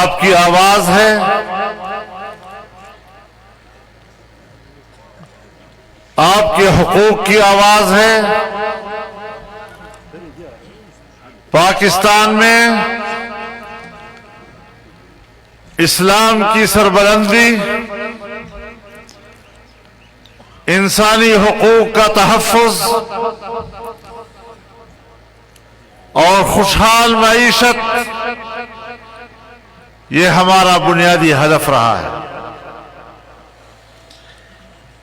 آپ کی آواز ہے، آپ کے حقوق کی آواز ہے۔ پاکستان میں اسلام کی سربلندی، انسانی حقوق کا تحفظ اور خوشحال معیشت، یہ ہمارا بنیادی ہدف رہا ہے،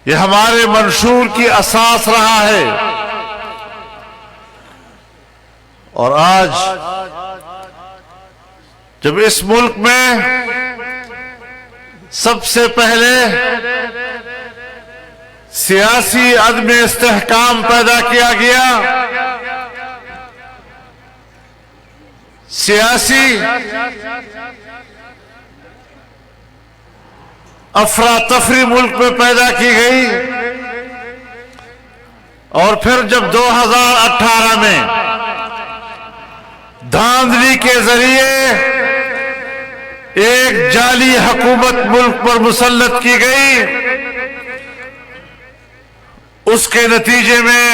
یہ ہمارے منشور کی اساس رہا ہے۔ اور آج جب اس ملک میں سب سے پہلے سیاسی عدم استحکام پیدا کیا گیا، سیاسی افراتفری ملک میں پیدا کی گئی، اور پھر جب 2018 میں دھاندلی کے ذریعے ایک جعلی حکومت ملک پر مسلط کی گئی، اس کے نتیجے میں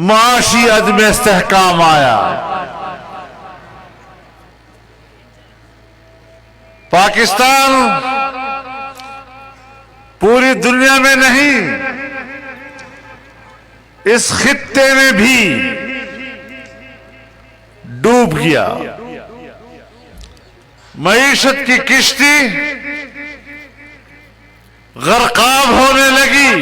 معاشی عدم استحکام آیا۔ پاکستان پوری دنیا میں نہیں، اس خطے میں بھی ڈوب گیا۔ معیشت کی کشتی غرقاب ہونے لگی،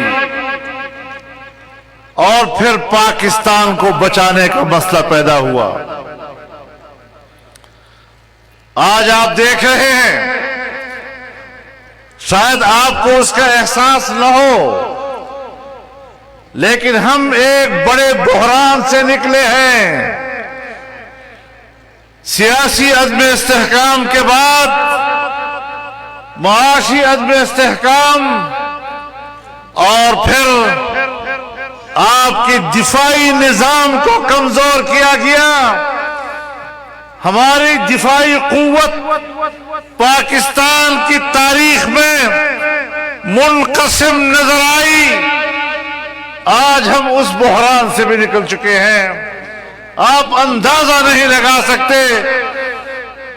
اور پھر پاکستان کو بچانے کا مسئلہ پیدا ہوا۔ آج آپ دیکھ رہے ہیں، شاید آپ کو اس کا احساس نہ ہو، لیکن ہم ایک بڑے بحران سے نکلے ہیں۔ سیاسی عدم استحکام کے بعد معاشی عدم استحکام، اور پھر آپ کے دفاعی نظام کو کمزور کیا گیا۔ ہماری دفاعی قوت پاکستان کی تاریخ میں منقسم نظر آئی۔ آج ہم اس بحران سے بھی نکل چکے ہیں۔ آپ اندازہ نہیں لگا سکتے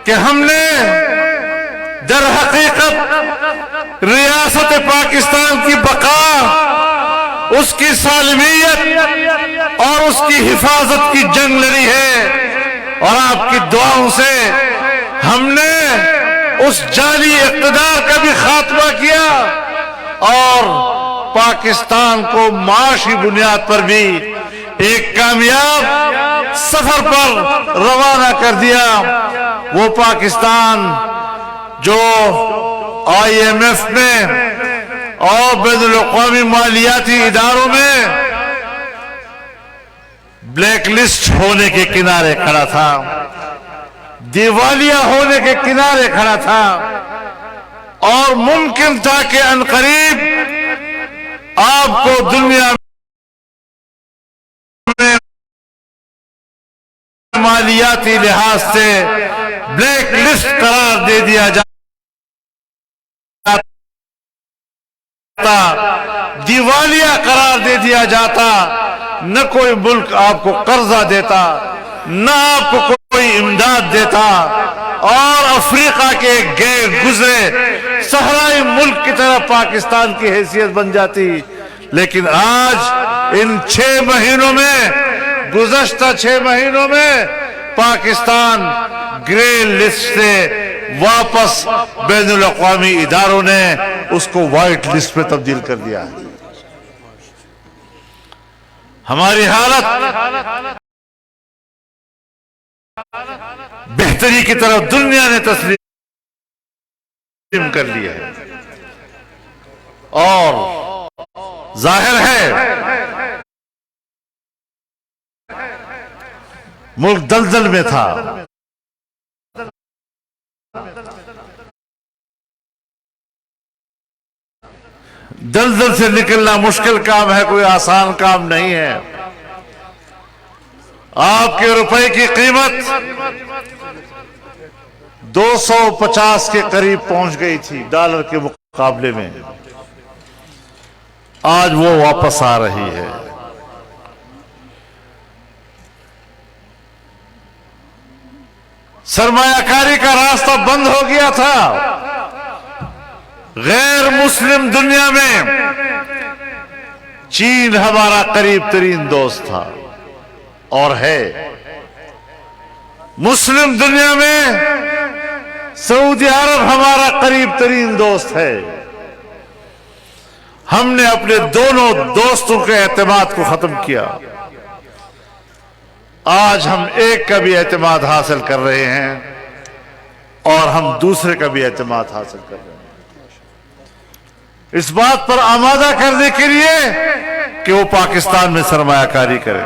کہ ہم نے در حقیقت ریاست پاکستان کی بقا، اس کی سالمیت اور اس کی حفاظت کی جنگ لڑی ہے، اور آپ کی دعاؤں سے ہم نے اس جعلی اقتدار کا بھی خاتمہ کیا، اور پاکستان کو معاشی بنیاد پر بھی ایک کامیاب سفر پر روانہ کر دیا۔ وہ پاکستان جو آئی ایم ایف میں اور بین الاقوامی مالیاتی اداروں میں بلیک لسٹ ہونے کے کنارے کھڑا تھا، دیوالیہ ہونے کے کنارے کھڑا تھا، اور ممکن تھا کہ عنقریب آپ کو دنیا میں مالیاتی لحاظ سے بلیک لسٹ قرار دے دیا جاتا، دیوالیہ قرار دے دیا جاتا، نہ کوئی ملک آپ کو قرضہ دیتا، نہ آپ کو کوئی امداد دیتا، اور افریقہ کے غیر گزرے صحرائی ملک کی طرح پاکستان کی حیثیت بن جاتی۔ لیکن آج ان 6 مہینوں میں، گزشتہ 6 مہینوں میں، پاکستان گرے لسٹ سے واپس بین الاقوامی اداروں نے اس کو وائٹ لسٹ میں تبدیل کر دیا ہے۔ ہماری حالت بہتری کی طرف دنیا نے تسلیم کر لیا ہے، اور ظاہر ہے ملک دلدل میں تھا۔ دلدل سے نکلنا مشکل کام ہے، کوئی آسان کام نہیں ہے۔ آپ کے روپے کی قیمت 250 کے قریب پہنچ گئی تھی ڈالر کے مقابلے میں، آج وہ واپس آ رہی ہے۔ سرمایہ کاری کا راستہ بند ہو گیا تھا۔ غیر مسلم دنیا میں چین ہمارا قریب ترین دوست تھا اور ہے۔ مسلم دنیا میں سعودی عرب ہمارا قریب ترین دوست ہے۔ ہم نے اپنے دونوں دوستوں کے اعتماد کو ختم کیا۔ آج ہم ایک کا بھی اعتماد حاصل کر رہے ہیں اور ہم دوسرے کا بھی اعتماد حاصل کر رہے ہیں، اس بات پر آمادہ کرنے کے لیے کہ وہ پاکستان میں سرمایہ کاری کرے۔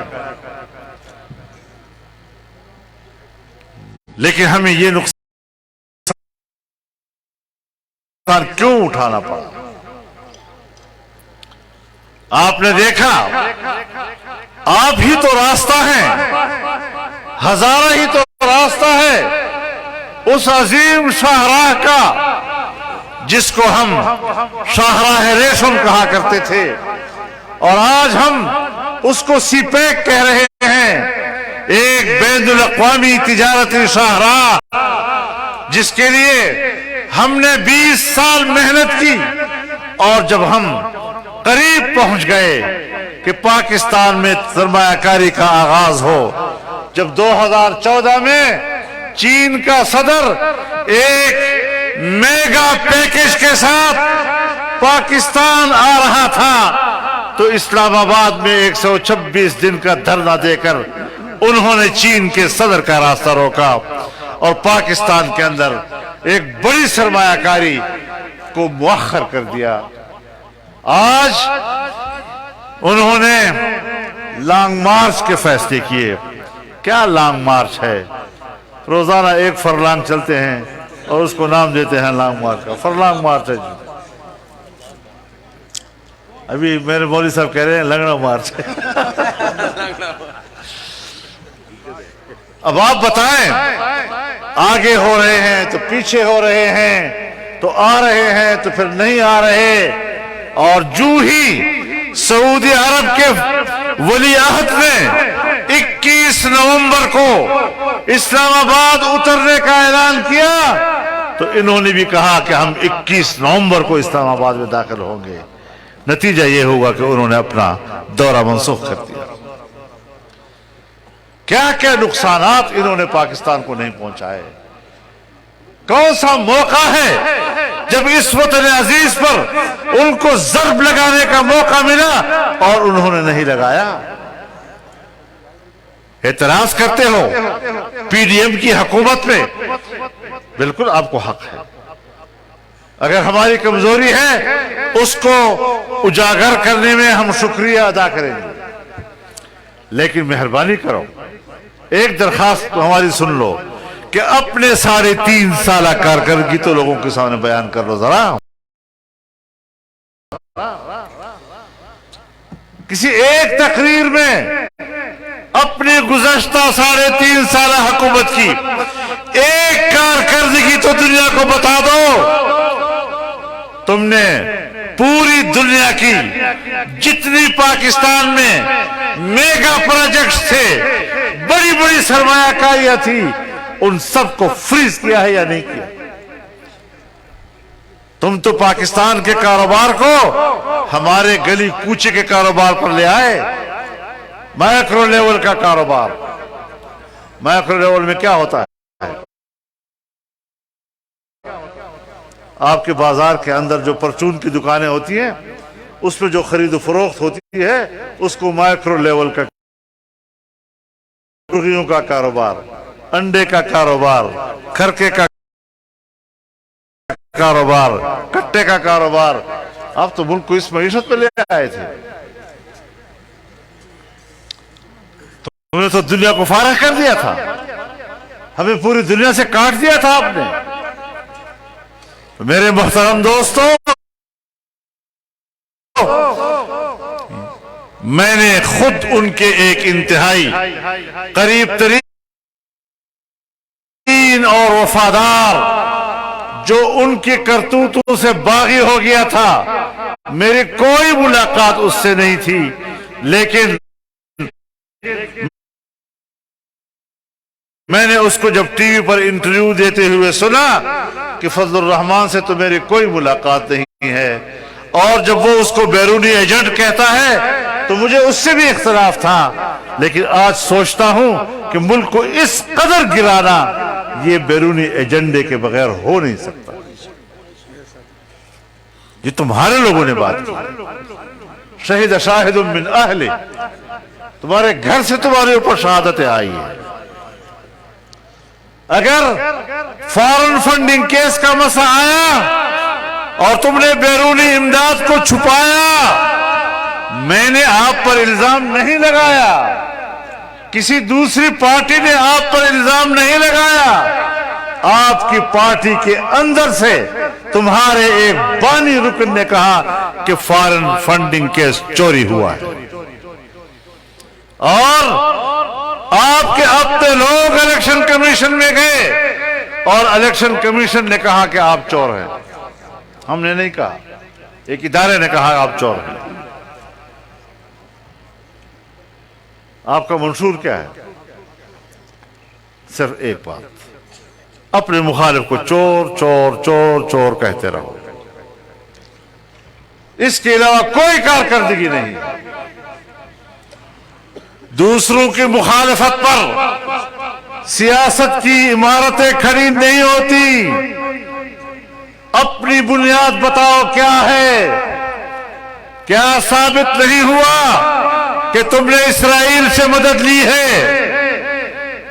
لیکن ہمیں یہ نقصان کیوں اٹھانا پڑا؟ آپ نے دیکھا، آپ ہی تو راستہ ہیں، ہزارہ ہی تو راستہ ہے اس عظیم شاہراہ کا جس کو ہم شاہراہ ریشم کہا کرتے تھے، اور آج ہم اس کو سی پیک کہہ رہے ہیں، ایک بین الاقوامی تجارتی شاہراہ جس کے لیے ہم نے 20 سال محنت کی، اور جب ہم قریب پہنچ گئے کہ پاکستان میں سرمایہ کاری کا آغاز ہو، جب 2014 میں چین کا صدر ایک میگا پیکج کے ساتھ پاکستان آ رہا تھا تو اسلام آباد میں 126 دن کا دھرنا دے کر انہوں نے چین کے صدر کا راستہ روکا اور پاکستان کے اندر ایک بڑی سرمایہ کاری کو مؤخر کر دیا۔ آج انہوں نے لانگ مارچ کے فیصلے کیے۔ کیا لانگ مارچ ہے؟ روزانہ ایک فرلانگ چلتے ہیں اور اس کو نام دیتے ہیں لانگ مارچ کا۔ فرلانگ مارچ ہے جی، ابھی میرے مولوی صاحب کہہ رہے ہیں لنگڑا مارچ ہے۔ اب آپ بتائیں، آگے ہو رہے ہیں تو پیچھے ہو رہے ہیں، تو آ رہے ہیں تو پھر نہیں آ رہے، اور جو ہی سعودی عرب کے ولی عہد نے 21 نومبر کو اسلام آباد اترنے کا اعلان کیا تو انہوں نے بھی کہا کہ ہم 21 نومبر کو اسلام آباد میں داخل ہوں گے۔ نتیجہ یہ ہوگا کہ انہوں نے اپنا دورہ منسوخ کر دیا۔ کیا کیا نقصانات انہوں نے پاکستان کو نہیں پہنچائے؟ کون سا موقع ہے جب اس وطن عزیز پر ان کو ضرب لگانے کا موقع ملا اور انہوں نے نہیں لگایا؟ اعتراض کرتے ہو پی ڈی ایم کی حکومت میں، بالکل آپ کو حق ہے۔ اگر ہماری کمزوری ہے اس کو اجاگر کرنے میں ہم شکریہ ادا کریں گے، لیکن مہربانی کرو ایک درخواست ہماری سن لو کہ اپنے 3.5 سالہ کارکردگی تو لوگوں کے سامنے بیان کر لو ذرا۔ کسی ایک تقریر میں اپنی گزشتہ 3.5 سالہ حکومت کی ایک کارکردگی تو دنیا کو بتا دو۔ تم نے پوری دنیا کی جتنی پاکستان میں میگا پروجیکٹس تھے، بڑی بڑی سرمایہ کاریاں تھی، ان سب کو فریز کیا ہے یا نہیں کیا؟ تم تو پاکستان کے کاروبار کو ہمارے گلی کوچے کے کاروبار پر لے آئے۔ مائکرو لیول کا کاروبار، مائکرو لیول میں کیا ہوتا ہے؟ آپ کے بازار کے اندر جو پرچون کی دکانیں ہوتی ہیں اس میں جو خرید و فروخت ہوتی ہے اس کو مائکرو لیول کا، مرغیوں کا کاروبار، انڈے کا کاروبار، کھرکے کا کاروبار، کٹے کا کاروبار۔ آپ تو ملک کو اس معیشت پہ لے آئے تھے، تم نے تو دنیا کو فارغ کر دیا تھا، ہمیں پوری دنیا سے کاٹ دیا تھا آپ نے۔ میرے محترم دوستوں، میں نے خود ان کے ایک انتہائی قریب ترین امین اور وفادار جو ان کی کرتوتوں سے باغی ہو گیا تھا. میری کوئی ملاقات اس سے نہیں تھی، لیکن میں نے اس کو جب ٹی وی پر انٹرویو دیتے ہوئے سنا کہ فضل الرحمان سے تو میری کوئی ملاقات نہیں ہے، اور جب وہ اس کو بیرونی ایجنٹ کہتا ہے تو مجھے اس سے بھی اختلاف تھا. لیکن آج سوچتا ہوں کہ ملک کو اس قدر گرانا یہ بیرونی ایجنڈے کے بغیر ہو نہیں سکتا. یہ تمہارے لوگوں نے بات کی. شہید شاہد من اہل، تمہارے گھر سے تمہارے اوپر شہادتیں آئی ہیں. اگر فارن فنڈنگ کیس کا مسئلہ آیا اور تم نے بیرونی امداد کو چھپایا، میں نے آپ پر الزام نہیں لگایا، کسی دوسری پارٹی نے آپ پر الزام نہیں لگایا. آپ کی پارٹی کے اندر سے تمہارے ایک بانی رکن نے کہا کہ فارن فنڈنگ کیس چوری ہوا ہے، اور آپ کے اپنے لوگ الیکشن کمیشن میں گئے اور الیکشن کمیشن نے کہا کہ آپ چور ہیں. ہم نے نہیں کہا، ایک ادارے نے کہا آپ چور ہیں. آپ کا منشور کیا ہے؟ صرف ایک بات، اپنے مخالف کو چور چور چور چور کہتے رہو، اس کے علاوہ کوئی کارکردگی نہیں. دوسروں کی مخالفت پر سیاست کی عمارتیں کھڑی نہیں ہوتی. اپنی بنیاد بتاؤ کیا ہے. کیا ثابت نہیں ہوا کہ تم نے اسرائیل سے مدد لی ہے؟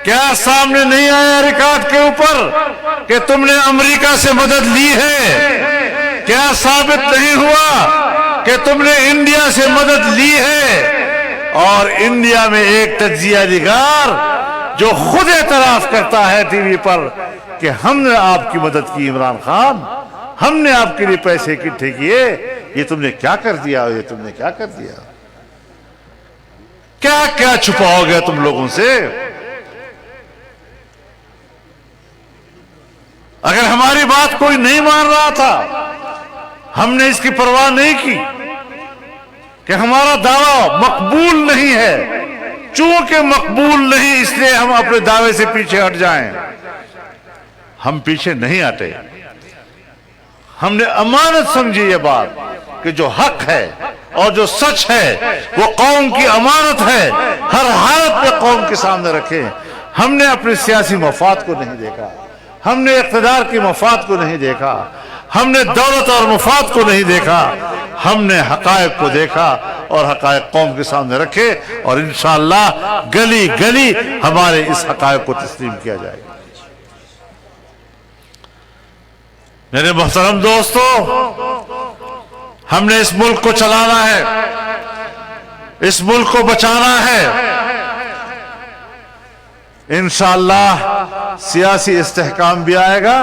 کیا سامنے نہیں آیا ریکارڈ کے اوپر کہ تم نے امریکہ سے مدد لی ہے؟ کیا ثابت نہیں ہوا کہ تم نے انڈیا سے مدد لی ہے؟ اور انڈیا میں ایک تجزیہ نگار جو خود اعتراف کرتا ہے ٹی وی پر کہ ہم نے آپ کی مدد کی، عمران خان، ہم نے آپ کے لیے پیسے اکٹھے کیے. یہ تم نے کیا کر دیا؟ یہ تم نے کیا کر دیا؟ کیا کیا چھپاؤ گے تم لوگوں سے؟ اگر ہماری بات کوئی نہیں مان رہا تھا، ہم نے اس کی پرواہ نہیں کی کہ ہمارا دعویٰ مقبول نہیں ہے. چونکہ مقبول نہیں، اس لیے ہم اپنے دعوے سے پیچھے ہٹ جائیں. ہم پیچھے نہیں ہٹے. ہم نے امانت سمجھی یہ بات کہ جو حق ہے اور جو سچ ہے وہ قوم کی امانت ہے، ہر حالت میں قوم کے سامنے رکھے. ہم نے اپنے سیاسی مفاد کو نہیں دیکھا، ہم نے اقتدار کی مفاد کو نہیں دیکھا، ہم نے دولت اور مفاد کو نہیں دیکھا. ہم نے حقائق کو دیکھا اور حقائق قوم کے سامنے رکھے، اور انشاءاللہ گلی گلی ہمارے اس حقائق کو تسلیم کیا جائے گا. میرے محترم دوستو، ہم نے اس ملک کو چلانا ہے، اس ملک کو بچانا ہے. انشاءاللہ سیاسی استحکام بھی آئے گا،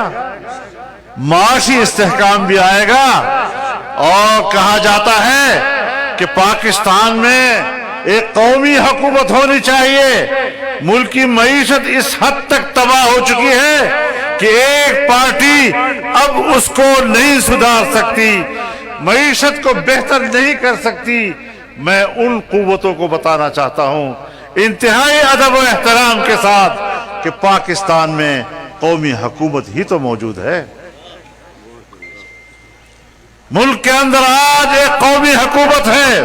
معاشی استحکام بھی آئے گا. اور کہا جاتا ہے کہ پاکستان میں ایک قومی حکومت ہونی چاہیے. ملک کی معیشت اس حد تک تباہ ہو چکی ہے کہ ایک پارٹی اب اس کو نہیں سدھار سکتی، معیشت کو بہتر نہیں کر سکتی. میں ان قوتوں کو بتانا چاہتا ہوں انتہائی ادب و احترام کے ساتھ کہ پاکستان میں قومی حکومت ہی تو موجود ہے. ملک کے اندر آج ایک قومی حکومت ہے،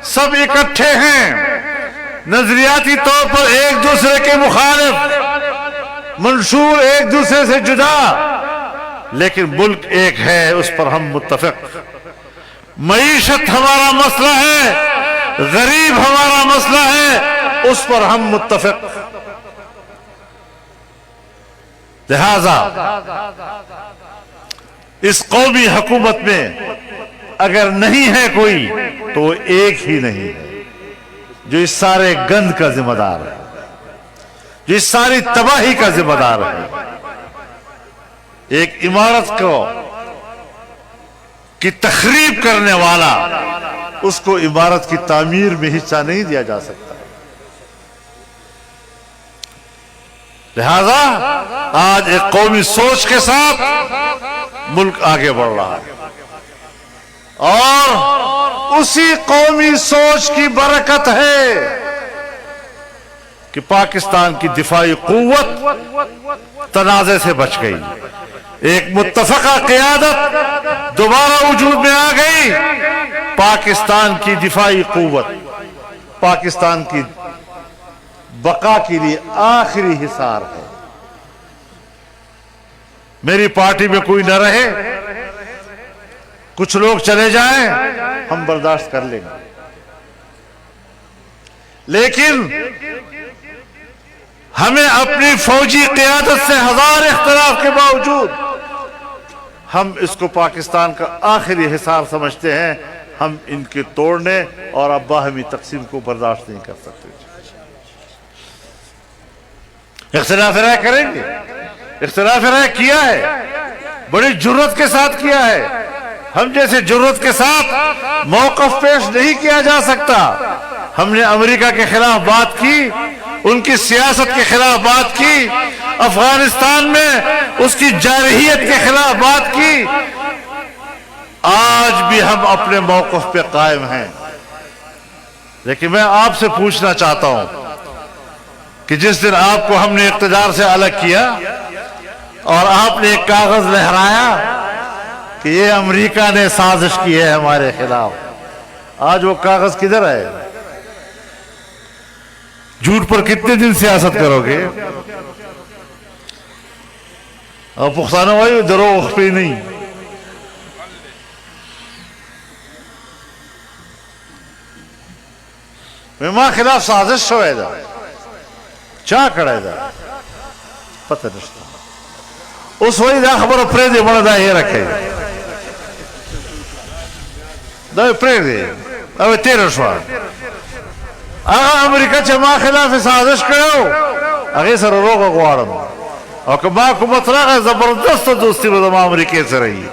سب اکٹھے ہیں، نظریاتی طور پر ایک دوسرے کے مخالف، منشور ایک دوسرے سے جدا، لیکن ملک ایک ہے، اس پر ہم متفق. معیشت ہمارا مسئلہ ہے، غریب ہمارا مسئلہ ہے، اس پر ہم متفق. لہذا اس قومی حکومت میں اگر نہیں ہے کوئی تو وہ ایک ہی نہیں ہے جو اس سارے گند کا ذمہ دار ہے، جو اس ساری تباہی کا ذمہ دار ہے. ایک عمارت کی تخریب کرنے والا، اس کو عمارت کی تعمیر میں حصہ نہیں دیا جا سکتا. لہذا آج ایک قومی سوچ کے ساتھ ملک آگے بڑھ رہا ہے، اور اسی قومی سوچ کی برکت ہے کہ پاکستان کی دفاعی قوت تنازع سے بچ گئی، ایک متفقہ قیادت دوبارہ وجود میں آ گئی۔ پاکستان کی دفاعی قوت پاکستان کی بقا کے لیے آخری حصار ہے۔ میری پارٹی میں کوئی نہ رہے، کچھ لوگ چلے جائیں، ہم برداشت کر لیں گے، لیکن ہمیں اپنی فوجی قیادت سے ہزار اختلاف کے باوجود ہم اس کو پاکستان کا آخری حصار سمجھتے ہیں۔ ہم ان کے توڑنے اور اب باہمی تقسیم کو برداشت نہیں کر سکتے۔ اختلاف رائے کریں گے، اختلاف رائے کیا ہے، بڑی جرات کے ساتھ کیا ہے۔ ہم جیسے جرات کے ساتھ موقف پیش نہیں کیا جا سکتا۔ ہم نے امریکہ کے خلاف بات کی، ان کی سیاست کے خلاف بات کی، افغانستان میں اس کی جارحیت کے خلاف بات کی۔ آج بھی ہم اپنے موقف پہ قائم ہیں، لیکن میں آپ سے پوچھنا چاہتا ہوں کہ جس دن آپ کو ہم نے اقتدار سے الگ کیا اور آپ نے ایک کاغذ لہرایا کہ یہ امریکہ نے سازش کی ہے ہمارے خلاف، آج وہ کاغذ کدھر ہے؟ جھوٹ پر کتنے دن سیاست کرو گے؟ اور پختانہ بھائی دروغ پہ نہیں، میں ماں خلاف سازش شوئے دا چاہ کڑے دا پتہ نشتا اس وہی دا خبر پرے دے بڑا دا یہ رکھے دا پرے دے اوہ تیرہ شوار آگا امریکہ چھ ماں خلاف سازش کرو اگے سر روگا گوارم اور کہ ماں کو مطلق زبردست دوستی رو دا ماں امریکہ سے رہی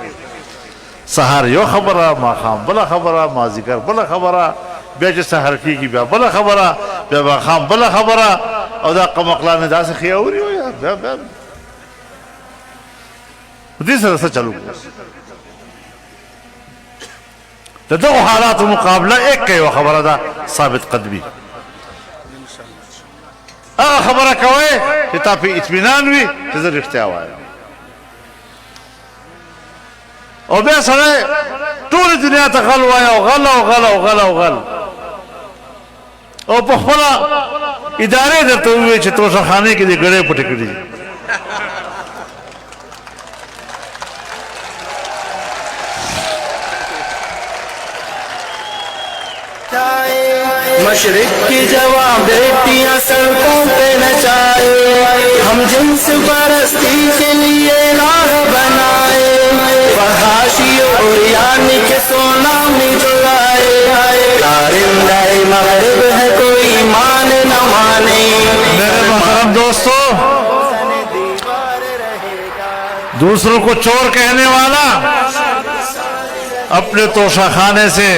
سہار یو خبرہ ماں خام بلا خبرہ ماں ذکر بلا خبرہ بیا چې سحر کیږي بیا بله خبره بیا ماښام بله خبره او دا قمقلانې داسې خیاوري و یا بیا دې سره څه چلو د دغو حالاتو مقابله ایک یوه خبره ده ثابت قدمي هغه خبره کوئ چې تا پې اطمینان وي چې زه رښتیا وایم او بیا سړی ټولې دنیا ته غل وایه او غل او غل او غل او غل او په خپله ادارې درته ووایي چې توشه خانې کې دې ګړۍ پټې کړي مشرق کی جوان بیٹیاں سڑکوں پہ نچائے ہم جنس پرستی کے لیے راہ بنائے فحاشی اور یعنی کے سونا میں جلائے کارندہ مغرب ہے کوئی مان نہ مانے میرے محترم دوستو دوسروں کو چور کہنے والا اپنے توشہ خانے سے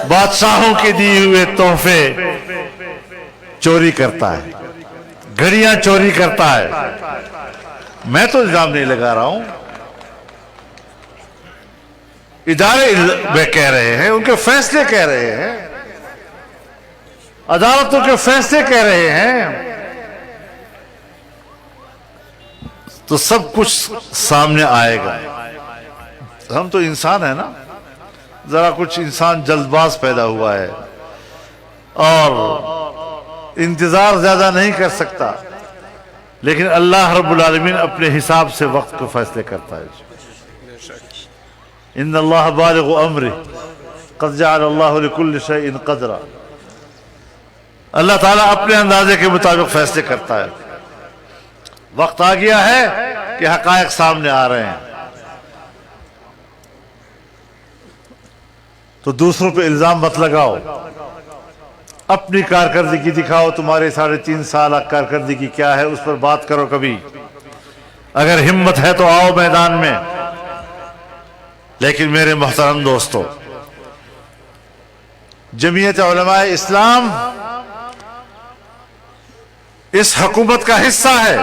بادشاہوں کے دیے ہوئے تحفے چوری کرتا ہے گھڑیاں چوری کرتا ہے میں تو الزام نہیں لگا رہا ہوں ادارے میں کہہ رہے ہیں ان کے فیصلے کہہ رہے ہیں عدالتوں کے فیصلے کہہ رہے ہیں تو سب کچھ سامنے آئے گا ہم تو انسان ہیں نا ذرا کچھ انسان جلد باز پیدا ہوا ہے اور انتظار زیادہ نہیں کر سکتا لیکن اللہ رب العالمین اپنے حساب سے وقت کو فیصلے کرتا ہے ان اللہ بالغ امرہ قد جعل اللہ لکل شیء قدرا اللہ تعالیٰ اپنے اندازے کے مطابق فیصلے کرتا ہے وقت آ گیا ہے کہ حقائق سامنے آ رہے ہیں تو دوسروں پہ الزام مت لگاؤ اپنی کارکردگی دکھاؤ تمہارے 3.5 سال کارکردگی کیا ہے اس پر بات کرو کبھی اگر ہمت ہے تو آؤ میدان میں لیکن میرے محترم دوستو جمعیت علماء اسلام اس حکومت کا حصہ ہے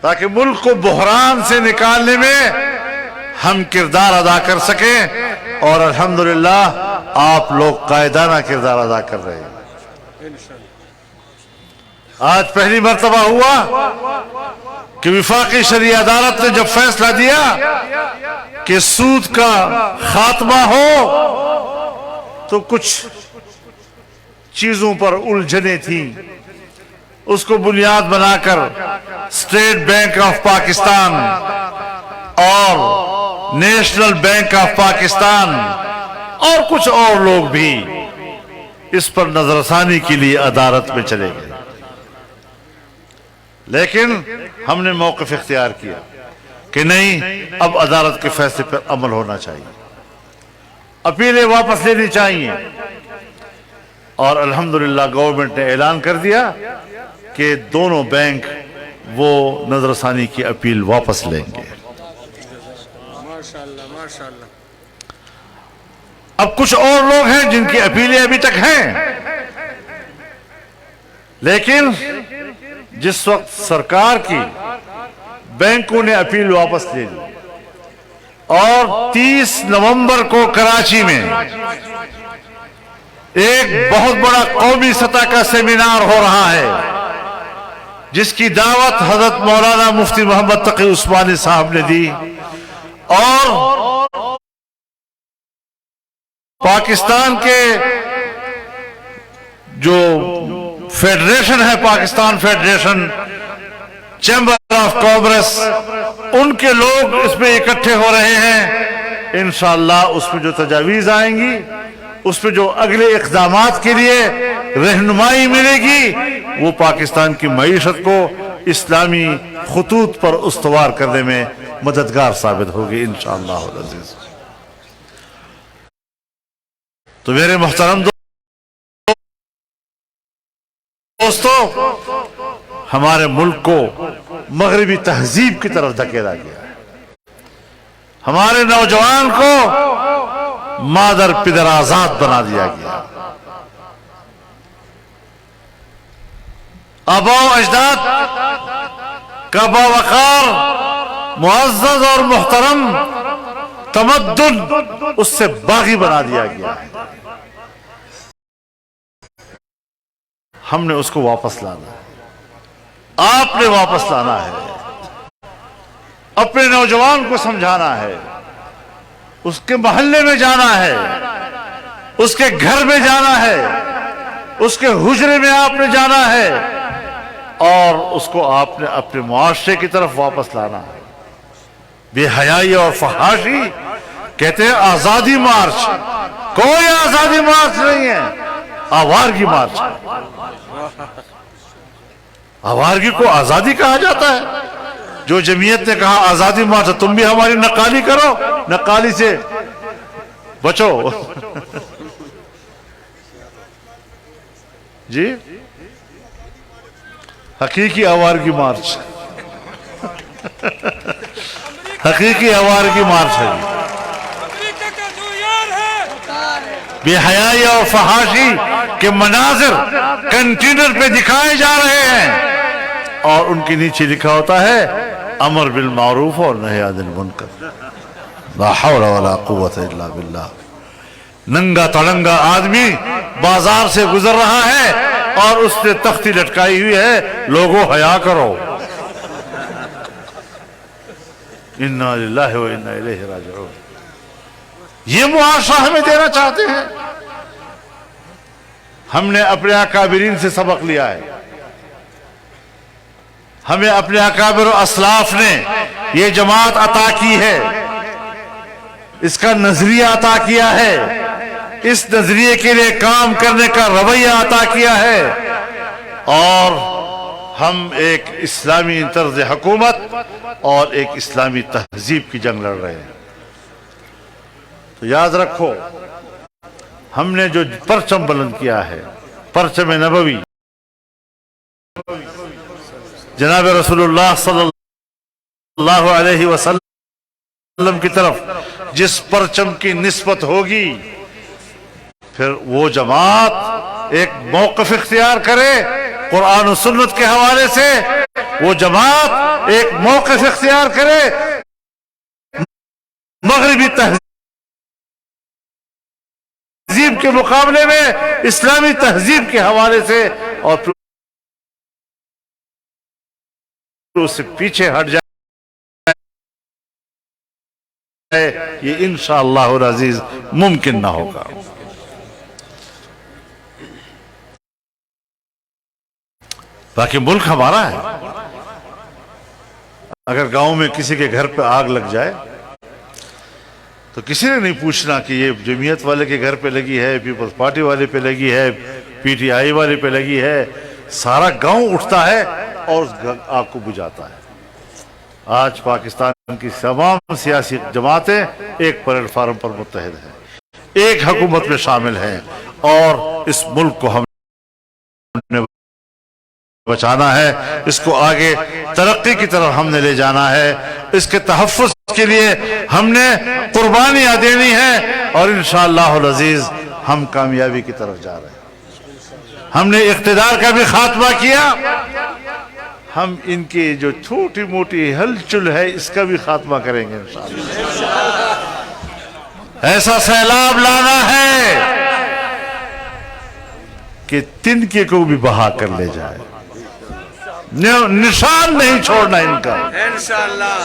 تاکہ ملک کو بحران سے نکالنے میں ہم کردار ادا کر سکیں، اور الحمدللہ آپ لوگ قائدانہ کردار ادا کر رہے ہیں۔ آج پہلی مرتبہ ہوا کہ وفاقی شرعی عدالت نے جب فیصلہ دیا کہ سود کا خاتمہ ہو، تو کچھ چیزوں پر الجھنیں تھیں، اس کو بنیاد بنا کر اسٹیٹ بینک آف پاکستان اور نیشنل بینک آف پاکستان اور کچھ اور لوگ بھی اس پر نظر ثانی کے لیے عدالت میں چلے گئے، لیکن ہم نے موقف اختیار کیا کہ نہیں، اب عدالت کے فیصلے پر عمل ہونا چاہیے، اپیلیں واپس لینی چاہیے، اور الحمدللہ گورنمنٹ نے اعلان کر دیا کہ دونوں بینک وہ نظر ثانی کی اپیل واپس لیں گے۔ اب کچھ اور لوگ ہیں جن کی اپیلیں ابھی تک ہیں، لیکن جس وقت سرکار کی بینکوں نے اپیل واپس لے لی اور 30 نومبر کو کراچی میں ایک بہت بڑا قومی سطح کا سیمینار ہو رہا ہے، جس کی دعوت حضرت مولانا مفتی محمد تقی عثمانی صاحب نے دی، اور پاکستان کے جو فیڈریشن ہے، Pakistan federation, chamber of commerce, ان کے لوگ اس میں اکٹھے ہو رہے ہیں۔ انشاءاللہ اس میں جو تجاویز آئیں گی، اس میں جو اگلے اقدامات کے لیے رہنمائی ملے گی، وہ پاکستان کی معیشت کو اسلامی خطوط پر استوار کرنے میں مددگار ثابت ہوگی انشاءاللہ العزیز۔ تو میرے محترم دوستو، ہمارے ملک کو مغربی تہذیب کی طرف دھکیلا گیا ہے، ہمارے نوجوان کو مادر پدر آزاد بنا دیا گیا، آباء و اجداد کا باوقار، معزز اور محترم تمدن اس سے باغی بنا دیا گیا ہے۔ ہم نے اس کو واپس لانا ہے، آپ نے واپس لانا ہے، اپنے نوجوان کو سمجھانا ہے، اس کے محلے میں جانا ہے، اس کے گھر میں جانا ہے، اس کے حجرے میں آپ نے جانا ہے، اور اس کو آپ نے اپنے معاشرے کی طرف واپس لانا ہے۔ بے حیائی اور فحاشی کہتے ہیں آزادی مارچ، کوئی آزادی مارچ نہیں ہے، آوارگی مارچ ہے۔ آوارگی کو آزادی کہا جاتا ہے؟ جو جمعیت نے کہا آزادی مارچ، تم بھی ہماری نقالی کرو، نقالی سے بچو۔ جی حقیقی آوارگی مارچ، حقیقی آوارگی مارچ ہے۔ بے حیائی اور فحاشی کے مناظر کنٹینر پہ دکھائے جا رہے ہیں، اور ان کے نیچے لکھا ہوتا ہے امر بالمعروف اور نہی عن المنکر، لا حول ولا قوت الا باللہ۔ ننگا تڑنگا آدمی بازار سے گزر رہا ہے اور اس نے تختی لٹکائی ہوئی ہے، لوگوں حیا کرو۔ انا للہ و انا الیہ راجعون۔ یہ معاشرہ ہمیں دینا چاہتے ہیں؟ ہم نے اپنے اکابرین سے سبق لیا ہے، ہمیں اپنے اکابر و اسلاف نے یہ جماعت عطا کی ہے، اس کا نظریہ عطا کیا ہے، اس نظریے کے لیے کام کرنے کا رویہ عطا کیا ہے، اور ہم ایک اسلامی طرز حکومت اور ایک اسلامی تہذیب کی جنگ لڑ رہے ہیں۔ تو یاد رکھو، ہم نے جو پرچم بلند کیا ہے، پرچم نبوی، جناب رسول اللہ صلی اللہ علیہ وسلم کی طرف جس پرچم کی نسبت ہوگی، پھر وہ جماعت ایک موقف اختیار کرے قرآن و سنت کے حوالے سے وہ جماعت ایک موقف اختیار کرے مغربی تہذیب کے مقابلے میں اسلامی تہذیب کے حوالے سے، اور پھر اس سے پیچھے ہٹ جائے، یہ انشاءاللہ العزیز ممکن نہ ہوگا۔ باقی ملک ہمارا ہے۔ اگر گاؤں میں کسی کے گھر پہ آگ لگ جائے تو کسی نے نہیں پوچھنا کہ یہ جمعیت والے کے گھر پہ لگی ہے، پیپلز پارٹی والے پہ لگی ہے، پی ٹی آئی والے پہ لگی ہے۔ سارا گاؤں اٹھتا ہے اور اس آگ کو بجھاتا ہے۔ آج پاکستان کی تمام سیاسی جماعتیں ایک پلیٹ فارم پر متحد ہیں، ایک حکومت میں شامل ہیں، اور اس ملک کو ہم نے بچانا ہے، اس کو آگے ترقی کی طرف ہم نے لے جانا ہے، اس کے تحفظ کے لیے ہم نے قربانیاں دینی ہے، اور انشاءاللہ العزیز ہم کامیابی کی طرف جا رہے ہیں۔ ہم نے اقتدار کا بھی خاتمہ کیا، ہم ان کی جو چھوٹی موٹی ہلچل ہے اس کا بھی خاتمہ کریں گے انشاءاللہ۔ ایسا سیلاب لانا ہے کہ تنکے کو بھی بہا کر لے جائے، نشان نہیں چھوڑنا ان کا، انشاءاللہ،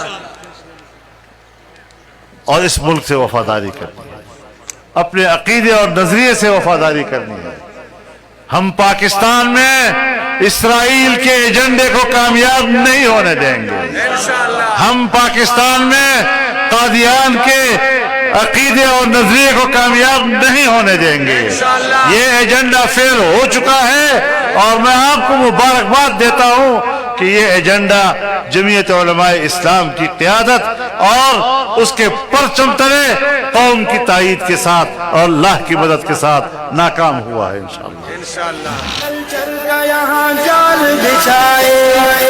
اور اس ملک سے وفاداری کرنی ہے، اپنے عقیدے اور نظریے سے وفاداری کرنی ہے۔ ہم پاکستان میں اسرائیل کے ایجنڈے کو کامیاب نہیں ہونے دیں گے، ہم پاکستان میں قادیان کے عقیدے اور نظریے کو کامیاب نہیں ہونے دیں گے۔ یہ ایجنڈا فیل ہو چکا ہے، اور میں آپ کو مبارکباد دیتا ہوں کہ یہ ایجنڈا جمعیت علماء اسلام کی قیادت اور اس کے پرچم تلے قوم کی تائید کے ساتھ اور اللہ کی مدد کے ساتھ ناکام ہوا ہے انشاءاللہ۔ کلچر کا یہاں جال بچھائے،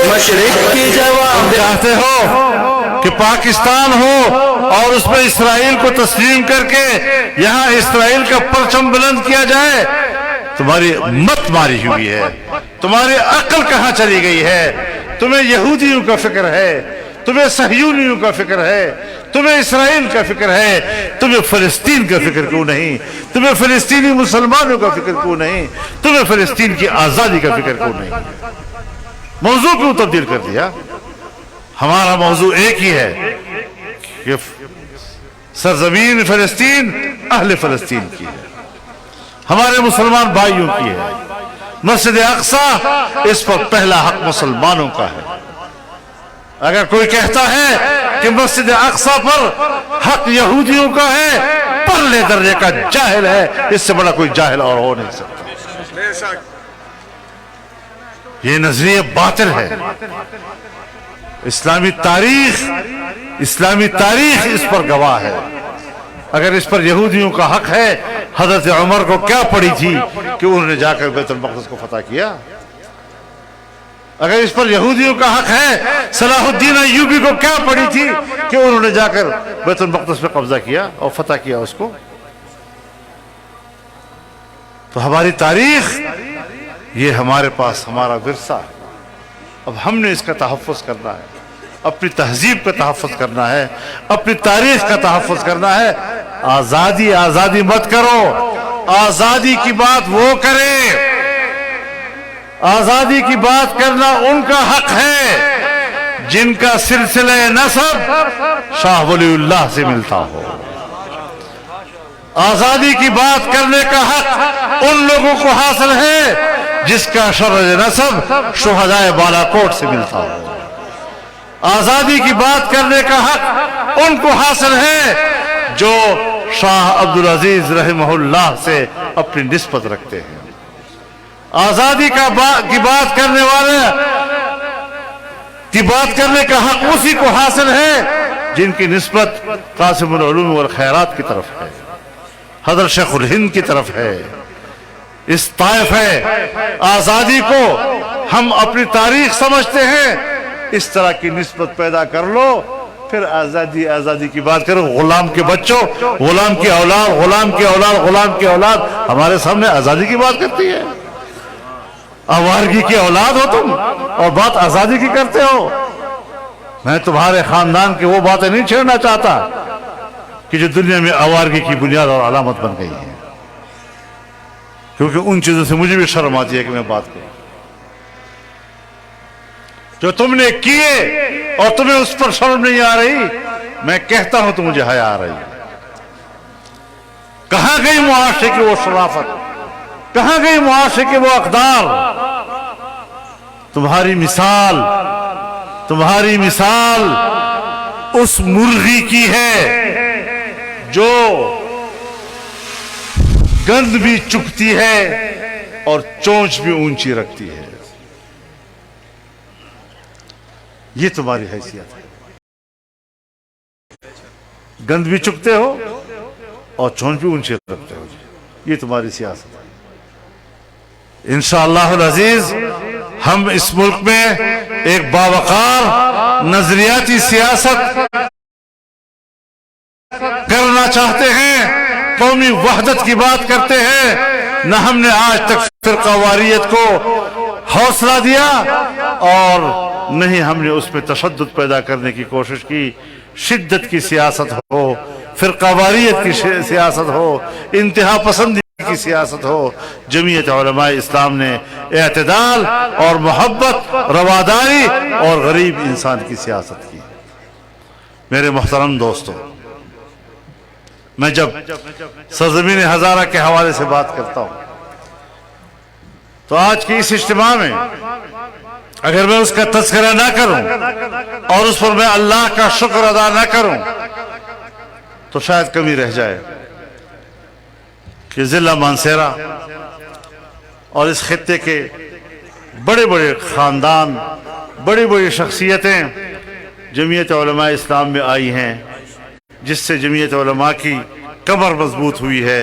مشرق کی جواب چاہتے ہو کہ پاکستان ہو اور اس میں اسرائیل کو تسلیم کر کے یہاں اسرائیل کا پرچم بلند کیا جائے، تمہاری مت ماری ہوئی ہے، تمہاری عقل کہاں چلی گئی ہے؟ تمہیں یہودیوں کا فکر ہے، تمہیں صہیونیوں کا فکر ہے، تمہیں اسرائیل کا فکر ہے، تمہیں فلسطین کا فکر کیوں نہیں؟ تمہیں فلسطینی مسلمانوں کا فکر کیوں نہیں؟ تمہیں فلسطین کی آزادی کا فکر کیوں نہیں؟ موضوع کیوں تبدیل کر دیا؟ ہمارا موضوع ایک ہی ہے کہ سرزمین فلسطین اہل فلسطین کی ہے، ہمارے مسلمان بھائیوں کی ہے۔ مسجد اقصی اس پر پہلا حق مسلمانوں کا ہے۔ اگر کوئی کہتا ہے کہ مسجد اقصی پر حق یہودیوں کا ہے، پرلے درجے کا جاہل ہے، اس سے بڑا کوئی جاہل اور ہو نہیں سکتا۔ یہ نظریہ باطل ہے۔ اسلامی تاریخ اس پر گواہ ہے۔ اگر اس پر یہودیوں کا حق ہے، حضرت عمر کو کیا پڑی تھی کہ انہوں نے جا کر بیت المقدس کو فتح کیا؟ اگر اس پر یہودیوں کا حق ہے، صلاح الدین ایوبی کو کیا پڑی تھی کہ انہوں نے جا کر بیت المقدس پہ قبضہ کیا اور فتح کیا اس کو؟ تو ہماری تاریخ یہ ہمارے پاس ہمارا ورثہ ہے۔ اب ہم نے اس کا تحفظ کرنا ہے، اپنی تہذیب کا تحفظ کرنا ہے، اپنی تاریخ کا تحفظ کرنا ہے۔ آزادی مت کرو، آزادی کی بات وہ کرے، آزادی کی بات کرنا ان کا حق ہے جن کا سلسلہ نسب شاہ ولی اللہ سے ملتا ہو۔ آزادی کی بات کرنے کا حق ان لوگوں کو حاصل ہے جس کا شرح نسب شہدائے بالاکوٹ سے ملتا ہو۔ آزادی کی بات کرنے کا حق ان کو حاصل ہے جو شاہ عبدالعزیز رحمہ اللہ سے اپنی نسبت رکھتے ہیں۔ آزادی کی بات کرنے والے کی بات کرنے کا حق اسی کو حاصل ہے جن کی نسبت قاسم العلوم والخیرات کی طرف ہے، حضرت شیخ الہند کی طرف ہے، اس طائف ہے۔ آزادی کو ہم اپنی تاریخ سمجھتے ہیں، اس طرح کی نسبت پیدا کر لو، پھر آزادی کی بات کرو۔ غلام کے بچوں، غلام کی اولاد، غلام کی اولاد، غلام کی اولاد ہمارے سامنے آزادی کی بات کرتی ہے۔ آوارگی کی اولاد ہو تم اور بات آزادی کی کرتے ہو. میں تمہارے خاندان کی وہ باتیں نہیں چھیڑنا چاہتا کہ جو دنیا میں آوارگی کی بنیاد اور علامت بن گئی ہیں، کیونکہ ان چیزوں سے مجھے بھی شرم آتی ہے کہ میں بات کروں. جو تم نے کیے اور تمہیں اس پر شرم نہیں آ رہی، میں کہتا ہوں تو مجھے حیا آ رہی ہے. کہاں گئی معاشرے کی وہ شرافت، کہاں گئی معاشرے کے وہ اقدار؟ تمہاری مثال اس مرغی کی ہے جو گند بھی چکتی ہے اور چونچ بھی اونچی رکھتی ہے. یہ تمہاری حیثیت ہے. گند بھی چکتے ہو اور چونچ بھی اونچی رکھتے ہو. یہ تمہاری سیاست ہے. انشاءاللہ العزیز ہم اس ملک میں ایک باوقار نظریاتی سیاست کرنا چاہتے ہیں، قومی وحدت کی بات کرتے ہیں. نہ ہم نے آج تک فرقہ واریت کو حوصلہ دیا اور نہ ہی ہم نے اس میں تشدد پیدا کرنے کی کوشش کی. شدت کی سیاست ہو، فرقہ واریت کی سیاست ہو، انتہا پسندی کی سیاست ہو، جمعیت علماء اسلام نے اعتدال اور محبت، رواداری اور غریب انسان کی سیاست کی. میرے محترم دوستو، میں جب سرزمین ہزارہ کے حوالے سے بات کرتا ہوں تو آج کی اس اجتماع میں اگر میں اس کا تذکرہ نہ کروں اور اس پر میں اللہ کا شکر ادا نہ کروں تو شاید کمی رہ جائے کہ ضلع مانسہرہ اور اس خطے کے بڑے بڑے خاندان، بڑی بڑی شخصیتیں جمعیت علماء اسلام میں آئی ہیں، جس سے جمعیت علماء کی کمر مضبوط ہوئی ہے.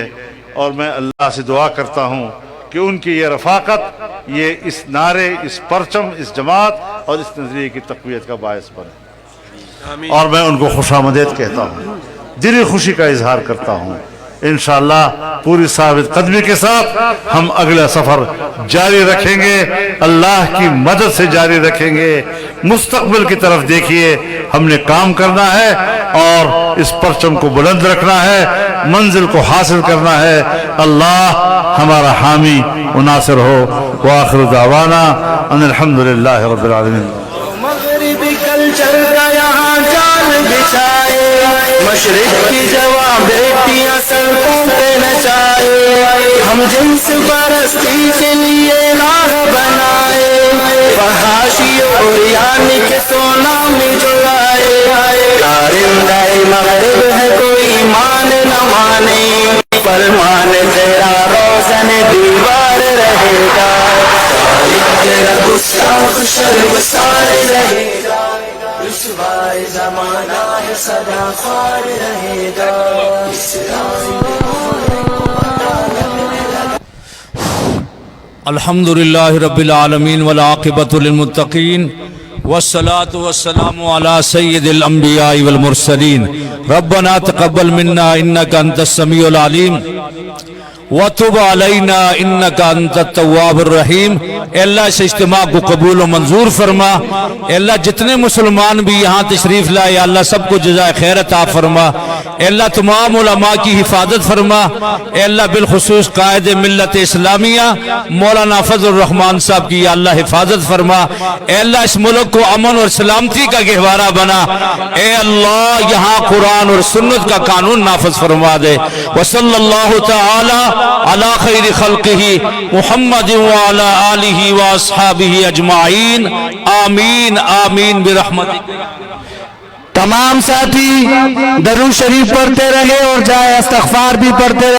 اور میں اللہ سے دعا کرتا ہوں کہ ان کی یہ رفاقت، یہ اس نعرے، اس پرچم، اس جماعت اور اس نظریے کی تقویت کا باعث بنے. اور میں ان کو خوش آمدید کہتا ہوں، دلی خوشی کا اظہار کرتا ہوں. انشاءاللہ پوری ثابت قدمی کے ساتھ ہم اگلا سفر جاری رکھیں گے، اللہ کی مدد سے جاری رکھیں گے. مستقبل کی طرف دیکھیے، ہم نے کام کرنا ہے اور اس پرچم کو بلند رکھنا ہے، منزل کو حاصل کرنا ہے. اللہ ہمارا حامی و ناصر ہو. وآخر دعوانا ان الحمدللہ رب العالمین. مغرب کلچر کا یہاں جال بچھائے، مشرق کی جوان بیٹیاں سڑکوں پہ نچائے، ہم جنس پرستی کے لیے راہ بنائے، فحاشی اور یعنی کے سونا میں جلائے. کارندہ مغرب ہے کوئی مان نہ مانے، فرمان تیرا روزن دیوار رہے گا، تیرا گستاخ شرمسار رہے گا، رسوائے زمانہ ہے سدا خوار رہے گا. الحمدللہ رب العالمین والعاقبۃ للمتقین والصلاة والسلام على سید الانبیاء والمرسلین. ربنا تقبل منا انک انت السمیع العلیم وتب علینا انک انت التواب الرحیم. اے اللہ اس اجتماع کو قبول و منظور فرما. اے اللہ جتنے مسلمان بھی یہاں تشریف لائے اللہ سب کو جزائے خیر عطا فرما. اے اللہ تمام علماء کی حفاظت فرما. اے اللہ بالخصوص قائد ملت اسلامیہ مولانا فضل الرحمان صاحب کی یا اللہ حفاظت فرما. اے اللہ اس ملک کو امن اور سلامتی کا گہوارہ بنا. اے اللہ یہاں قرآن اور سنت کا قانون نافذ فرما دے. وصلی اللہ تعالی علی خیر خلقہ محمد وعلی آلہ واصحابہ اجمعین. آمین آمین برحمتک. تمام ساتھی درود شریف پڑھتے رہے اور جائے استغفار بھی پڑھتے رہے.